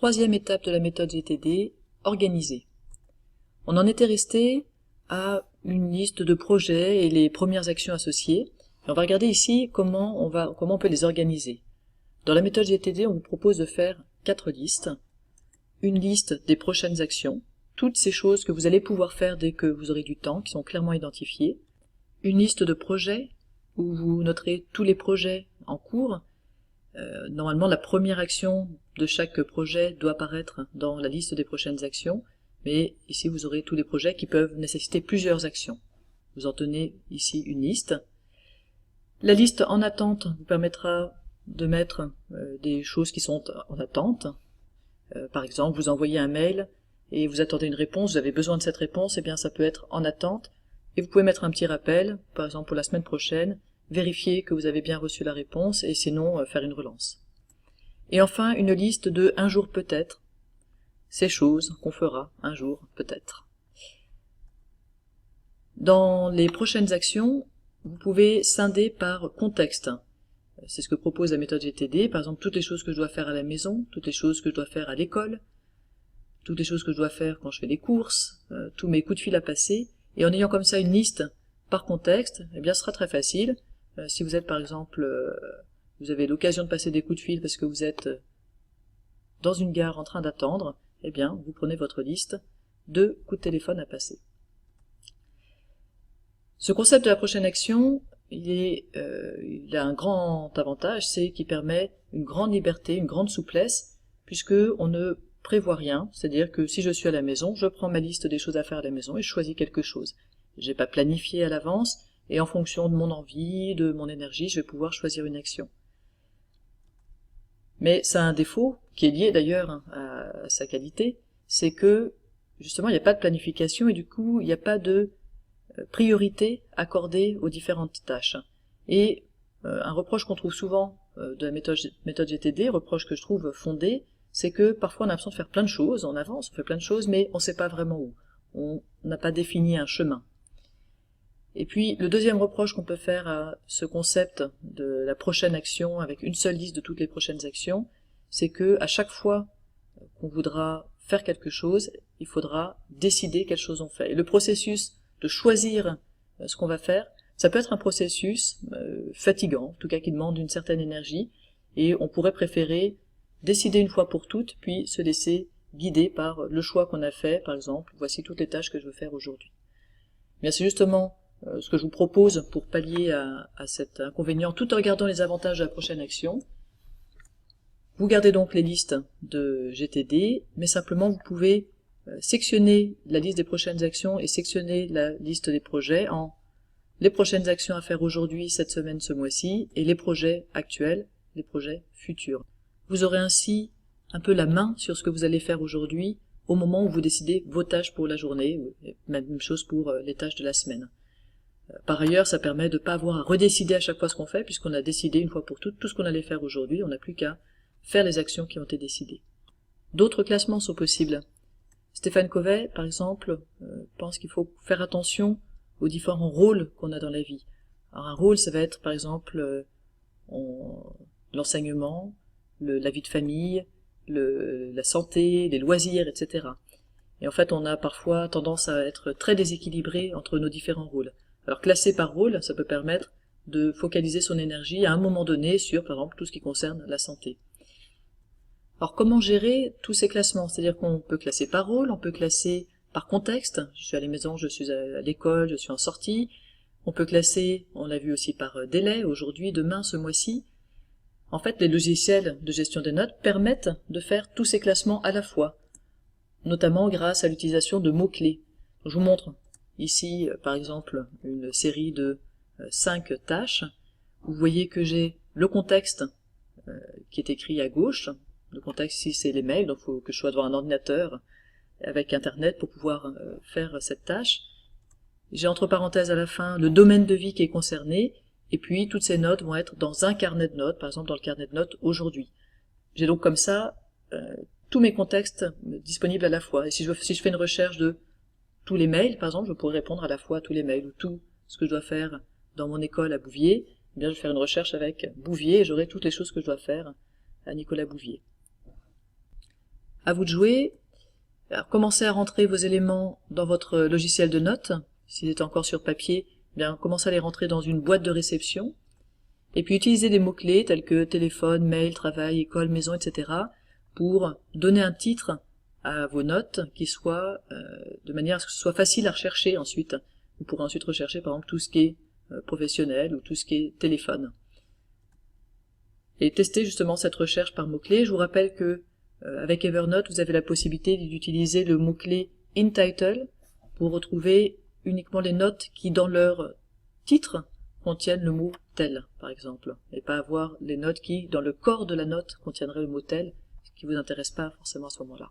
Troisième étape de la méthode GTD, organiser. On en était resté à une liste de projets et les premières actions associées. Et on va regarder ici comment on peut les organiser. Dans la méthode GTD, on vous propose de faire 4 listes. Une liste des prochaines actions, toutes ces choses que vous allez pouvoir faire dès que vous aurez du temps, qui sont clairement identifiées. Une liste de projets, où vous noterez tous les projets en cours. Normalement, la première action de chaque projet doit apparaître dans la liste des prochaines actions, mais ici vous aurez tous les projets qui peuvent nécessiter plusieurs actions. Vous en tenez ici une liste. La liste en attente vous permettra de mettre des choses qui sont en attente. Par exemple, vous envoyez un mail et vous attendez une réponse, vous avez besoin de cette réponse, et bien ça peut être en attente. Et vous pouvez mettre un petit rappel, par exemple pour la semaine prochaine, vérifier que vous avez bien reçu la réponse et sinon faire une relance. Et enfin, une liste de un jour peut-être, ces choses qu'on fera un jour peut-être. Dans les prochaines actions, vous pouvez scinder par contexte. C'est ce que propose la méthode GTD, par exemple toutes les choses que je dois faire à la maison, toutes les choses que je dois faire à l'école, toutes les choses que je dois faire quand je fais les courses, tous mes coups de fil à passer, et en ayant comme ça une liste par contexte, eh bien ce sera très facile. Si vous êtes par exemple, vous avez l'occasion de passer des coups de fil parce que vous êtes dans une gare en train d'attendre, eh bien vous prenez votre liste de coups de téléphone à passer. Ce concept de la prochaine action, il a un grand avantage, c'est qu'il permet une grande liberté, une grande souplesse, puisque on ne prévoit rien, c'est-à-dire que si je suis à la maison, je prends ma liste des choses à faire à la maison et je choisis quelque chose. J'ai pas planifié à l'avance, et en fonction de mon envie, de mon énergie, je vais pouvoir choisir une action. Mais ça a un défaut, qui est lié d'ailleurs à sa qualité, c'est que justement il n'y a pas de planification et du coup il n'y a pas de priorité accordée aux différentes tâches. Et un reproche qu'on trouve souvent de la méthode GTD, reproche que je trouve fondé, c'est que parfois on a l'impression de faire plein de choses, on avance, on fait plein de choses, mais on ne sait pas vraiment où. On n'a pas défini un chemin. Et puis le deuxième reproche qu'on peut faire à ce concept de la prochaine action avec une seule liste de toutes les prochaines actions, c'est que à chaque fois qu'on voudra faire quelque chose, il faudra décider quelle chose on fait. Et le processus de choisir ce qu'on va faire, ça peut être un processus fatigant, en tout cas qui demande une certaine énergie, et on pourrait préférer décider une fois pour toutes, puis se laisser guider par le choix qu'on a fait, par exemple, voici toutes les tâches que je veux faire aujourd'hui. Bien, c'est justement ce que je vous propose pour pallier à cet inconvénient, tout en regardant les avantages de la prochaine action. Vous gardez donc les listes de GTD, mais simplement vous pouvez sectionner la liste des prochaines actions et sectionner la liste des projets en les prochaines actions à faire aujourd'hui, cette semaine, ce mois-ci, et les projets actuels, les projets futurs. Vous aurez ainsi un peu la main sur ce que vous allez faire aujourd'hui au moment où vous décidez vos tâches pour la journée, même chose pour les tâches de la semaine. Par ailleurs, ça permet de ne pas avoir à redécider à chaque fois ce qu'on fait, puisqu'on a décidé une fois pour toutes tout ce qu'on allait faire aujourd'hui, on n'a plus qu'à faire les actions qui ont été décidées. D'autres classements sont possibles. Stéphane Covey, par exemple, pense qu'il faut faire attention aux différents rôles qu'on a dans la vie. Alors un rôle, ça va être par exemple l'enseignement, la vie de famille, la santé, les loisirs, etc. Et en fait, on a parfois tendance à être très déséquilibré entre nos différents rôles. Alors classer par rôle, ça peut permettre de focaliser son énergie à un moment donné sur, par exemple, tout ce qui concerne la santé. Alors comment gérer tous ces classements? C'est-à-dire qu'on peut classer par rôle, on peut classer par contexte, je suis à la maison, je suis à l'école, je suis en sortie, on peut classer, on l'a vu aussi par délai, aujourd'hui, demain, ce mois-ci. En fait, les logiciels de gestion des notes permettent de faire tous ces classements à la fois, notamment grâce à l'utilisation de mots-clés. Je vous montre ici, par exemple, une série de 5 tâches. Vous voyez que j'ai le contexte qui est écrit à gauche. Le contexte ici, c'est les mails, donc il faut que je sois devant un ordinateur avec Internet pour pouvoir faire cette tâche. J'ai entre parenthèses à la fin le domaine de vie qui est concerné, et puis toutes ces notes vont être dans un carnet de notes, par exemple dans le carnet de notes aujourd'hui. J'ai donc comme ça tous mes contextes disponibles à la fois. Et si je fais une recherche de tous les mails, par exemple, je pourrais répondre à la fois à tous les mails, ou tout ce que je dois faire dans mon école à Bouvier, eh bien je vais faire une recherche avec Bouvier et j'aurai toutes les choses que je dois faire à Nicolas Bouvier. À vous de jouer. Alors, commencez à rentrer vos éléments dans votre logiciel de notes. S'il est encore sur papier, bien, commencez à les rentrer dans une boîte de réception. Et puis utilisez des mots-clés tels que téléphone, mail, travail, école, maison, etc. pour donner un titre à vos notes qui soit de manière à ce que ce soit facile à rechercher ensuite. Vous pourrez ensuite rechercher par exemple tout ce qui est professionnel ou tout ce qui est téléphone. Et tester justement cette recherche par mots-clés. Je vous rappelle que avec Evernote, vous avez la possibilité d'utiliser le mot-clé InTitle pour retrouver uniquement les notes qui, dans leur titre, contiennent le mot tel, par exemple, et pas avoir les notes qui, dans le corps de la note, contiendraient le mot tel, ce qui vous intéresse pas forcément à ce moment-là.